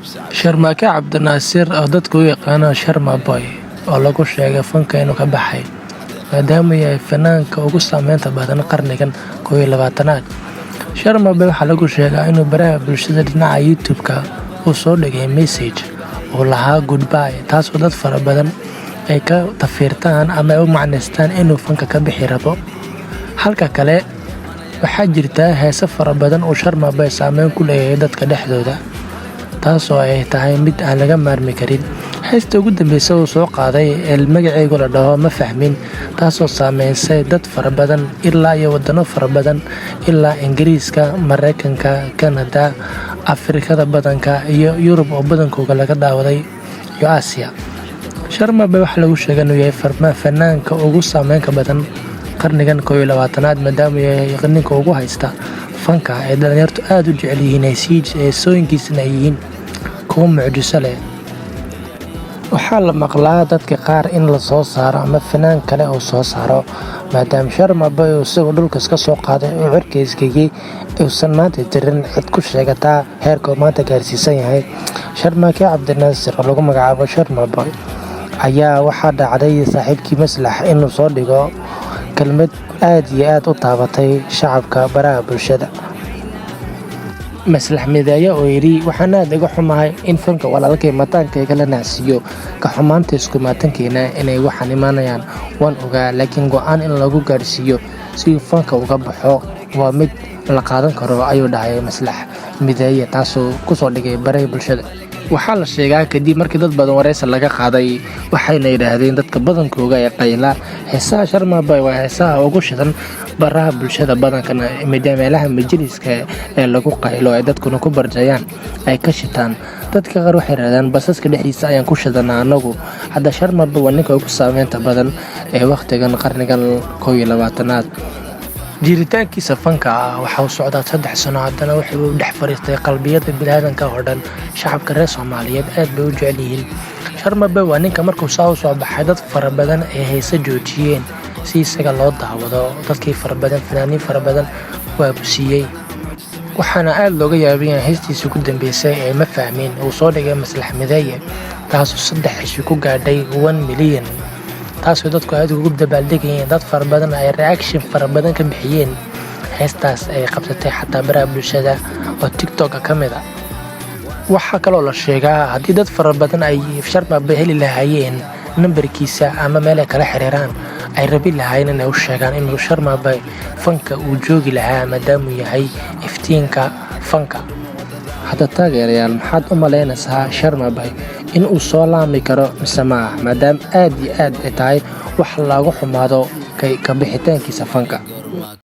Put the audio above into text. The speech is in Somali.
Sharmaake Cabdinaasir oo dadku u yaqaanaan Sharma Boy oo lagu sheegay fanka inuu ka baxay maadaama uu yahay fanaanka ugu saameynta badan qarnigan 21aad. Sharma Boy waxaa lagu sheegaa inuu baraha bulshada dhinaca YouTube-ka uu soo dhigay message oo lahaa goodbye, taasoo dad fara badan ay ka tafiirtaan ama ay u macnaystaan inuu fanka ka bixi rabo. Halka kale waxaa jirta heeso fara badan oo Sharma Boy saameyn ku leeyahay dadka dhexdooda, taasoo ay tahay mid aan laga maarmi karin. Heesta ugu dambeysa uu soo qaaday ee magaceeda la dhaho Ma Fahmin, taasoo saameysay dad fara badan ilaa iyo wadano fara badan ilaa Ingiriiska, Mareykanka, Kanada, Afrikada badanka iyo Yurub oo badankooda laga daawaday iyo Aasiya. Sharma Boy waxaa lagu sheegay inuu yahay fanaanka ugu saameynta badan qarnigan 21aad maadaama uu yahay ninka ugu haysta fanka ee dhalinyartu aad u jecel yihiin, heesooyinkiisana ay yihiin kuwo mucjiso leh. Waxaa la maqlaa dadka qaar in la soo saaro ama fanaan kale uu soo saaro, maadaama Sharma Boy uu isagu dhulka iska soo qaaday oo cirkiisgagii uusan maanta jirin cid ku sheegataa heerka uu maanta gaarsiisan yahay. Sharmaake Cabdinaasir oo lagu magacaabo Sharma Boy ayaa waxaa dhacday saaxiibkii Maslax inuu soo dhigo kelmad aad iyo aad u taabatay shacabka baraha bulshada. Maslax Mideeya oo yidhi waxaan aad uga xumahay in fanka walaalkay mataankayga la nacsiiyo, ka xumaanta isku maatankeena inay waxaan imanayaan waan ogaa, laakiin go'aan in lagu gaarsiiyo si uu fanka uga baxo waa mid la qaadan karo, ayuu dhahay Maslax Mideeya, taasoo kusoo dhigay baraha bulshada. Waxaa la sheegaa kadib markii dad badan wareysi laga qaaday, waxayna yidhaahdeen dadka badankooda ee qayla heesaha Sharma Boy waa heesaha ugu shidan baraha bulshada badankana meelaha majliska ee lagu qaylo ay dadkuna ku barjayaan ay ka shitaan. Dadka qaar waxay yiraahdaan basaska dhexdiisa ayaan ku shidanaa anagu. Hadda Sharma Boy waa ninka ugu saameynta badan ee waqtigan qarnigan 21aad. Jiritaankiisa fanka waxa uu socdaa 3 sano, haddana wuxuu dhex fariistay qalbiyada bini'aadanka oo dhan. Shacabka reer Soomaaliyeed aad bay u jecel yihiin. Sharma Boy waa ninka markuu soo baxay dad fara badan ay heeso joojiyeen si isaga loo daawado. Dadkii fara badan, fanaaniin fara badan waa buusiyay. Waxaana aad looga yaabay in heestiisa ugu dambeysay ee Ma Fahmin uu soo dhigay Maslax Mideeya, taasoo 3 cisho ku gaadhay 1 milyan, taasoo dadku aad ugu dabaaldegayeen. Dad fara badan ay reaction fara badan ka bixiyeen heestaas ay qabsatay xataa baraha bulshada oo TikTok ka mid ah. Waxaa kaloo la sheegaa haddii dad fara badan ay Sharma Boy heli lahaayeen nambarkiisa ama meel ay kala xiriiraan, ay rabi lahaayeen inay u sheegaan inuu Sharma Boy fanka uu joogi lahaa maadaama uu yahay iftiinka fanka. Hadda taageerayaal, maxaad u malaynaysaa Sharma Boy in uu soo laami karo mise maaha, maadaama aad iyo aad ay tahay wax lagu xumaado ka bixitaankiisa fanka?